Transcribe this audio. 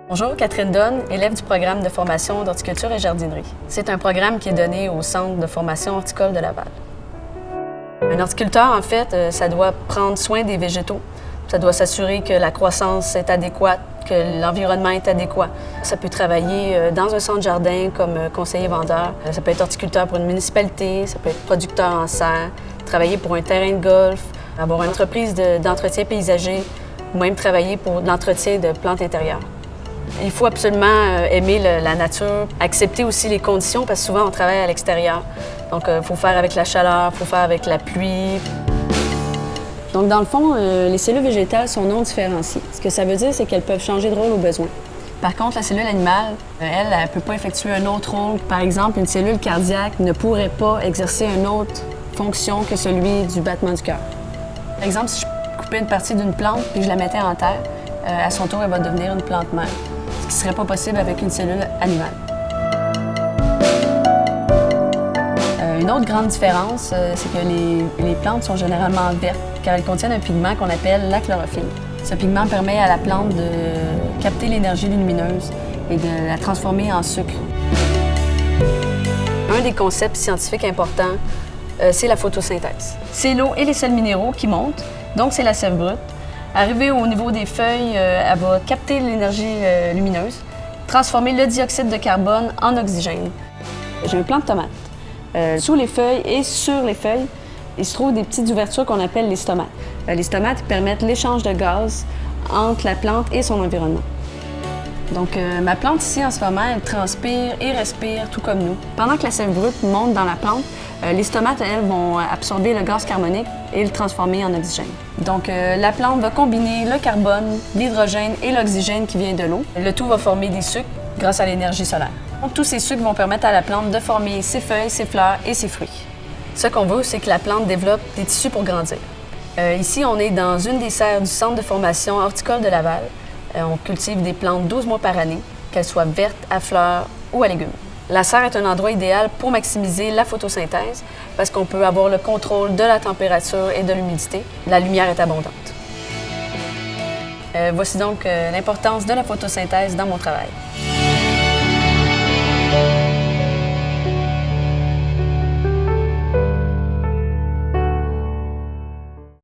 Bonjour, Catherine Donne, élève du programme de formation d'horticulture et jardinerie. C'est un programme qui est donné au Centre de formation horticole de Laval. Un horticulteur, en fait, ça doit prendre soin des végétaux. Ça doit s'assurer que la croissance est adéquate, que l'environnement est adéquat. Ça peut travailler dans un centre jardin comme conseiller vendeur. Ça peut être horticulteur pour une municipalité, ça peut être producteur en serre, travailler pour un terrain de golf, avoir une entreprise d'entretien paysager ou même travailler pour l'entretien de plantes intérieures. Il faut absolument aimer la nature, accepter aussi les conditions parce que souvent on travaille à l'extérieur. Donc il faut faire avec la chaleur, il faut faire avec la pluie. Donc dans le fond, les cellules végétales sont non différenciées. Ce que ça veut dire, c'est qu'elles peuvent changer de rôle au besoin. Par contre, la cellule animale, elle ne peut pas effectuer un autre rôle. Par exemple, une cellule cardiaque ne pourrait pas exercer une autre fonction que celui du battement du cœur. Par exemple, si je coupais une partie d'une plante et que je la mettais en terre, à son tour, elle va devenir une plante mère, ce qui ne serait pas possible avec une cellule animale. Une autre grande différence, c'est que les plantes sont généralement vertes car elles contiennent un pigment qu'on appelle la chlorophylle. Ce pigment permet à la plante de capter l'énergie lumineuse et de la transformer en sucre. Un des concepts scientifiques importants, c'est la photosynthèse. C'est l'eau et les sels minéraux qui montent, donc c'est la sève brute. Arrivée au niveau des feuilles, elle va capter l'énergie lumineuse, transformer le dioxyde de carbone en oxygène. J'ai un plant de tomates. Sous les feuilles et sur les feuilles, il se trouve des petites ouvertures qu'on appelle les stomates. Les stomates permettent l'échange de gaz entre la plante et son environnement. Donc, ma plante ici, en ce moment, elle transpire et respire tout comme nous. Pendant que la sève brute monte dans la plante, les stomates, elles, vont absorber le gaz carbonique et le transformer en oxygène. Donc, la plante va combiner le carbone, l'hydrogène et l'oxygène qui vient de l'eau. Le tout va former des sucres grâce à l'énergie solaire. Donc, tous ces sucres vont permettre à la plante de former ses feuilles, ses fleurs et ses fruits. Ce qu'on veut, c'est que la plante développe des tissus pour grandir. Ici, on est dans une des serres du Centre de formation horticole de Laval. On cultive des plantes 12 mois par année, qu'elles soient vertes, à fleurs ou à légumes. La serre est un endroit idéal pour maximiser la photosynthèse parce qu'on peut avoir le contrôle de la température et de l'humidité. La lumière est abondante. Voici donc l'importance de la photosynthèse dans mon travail.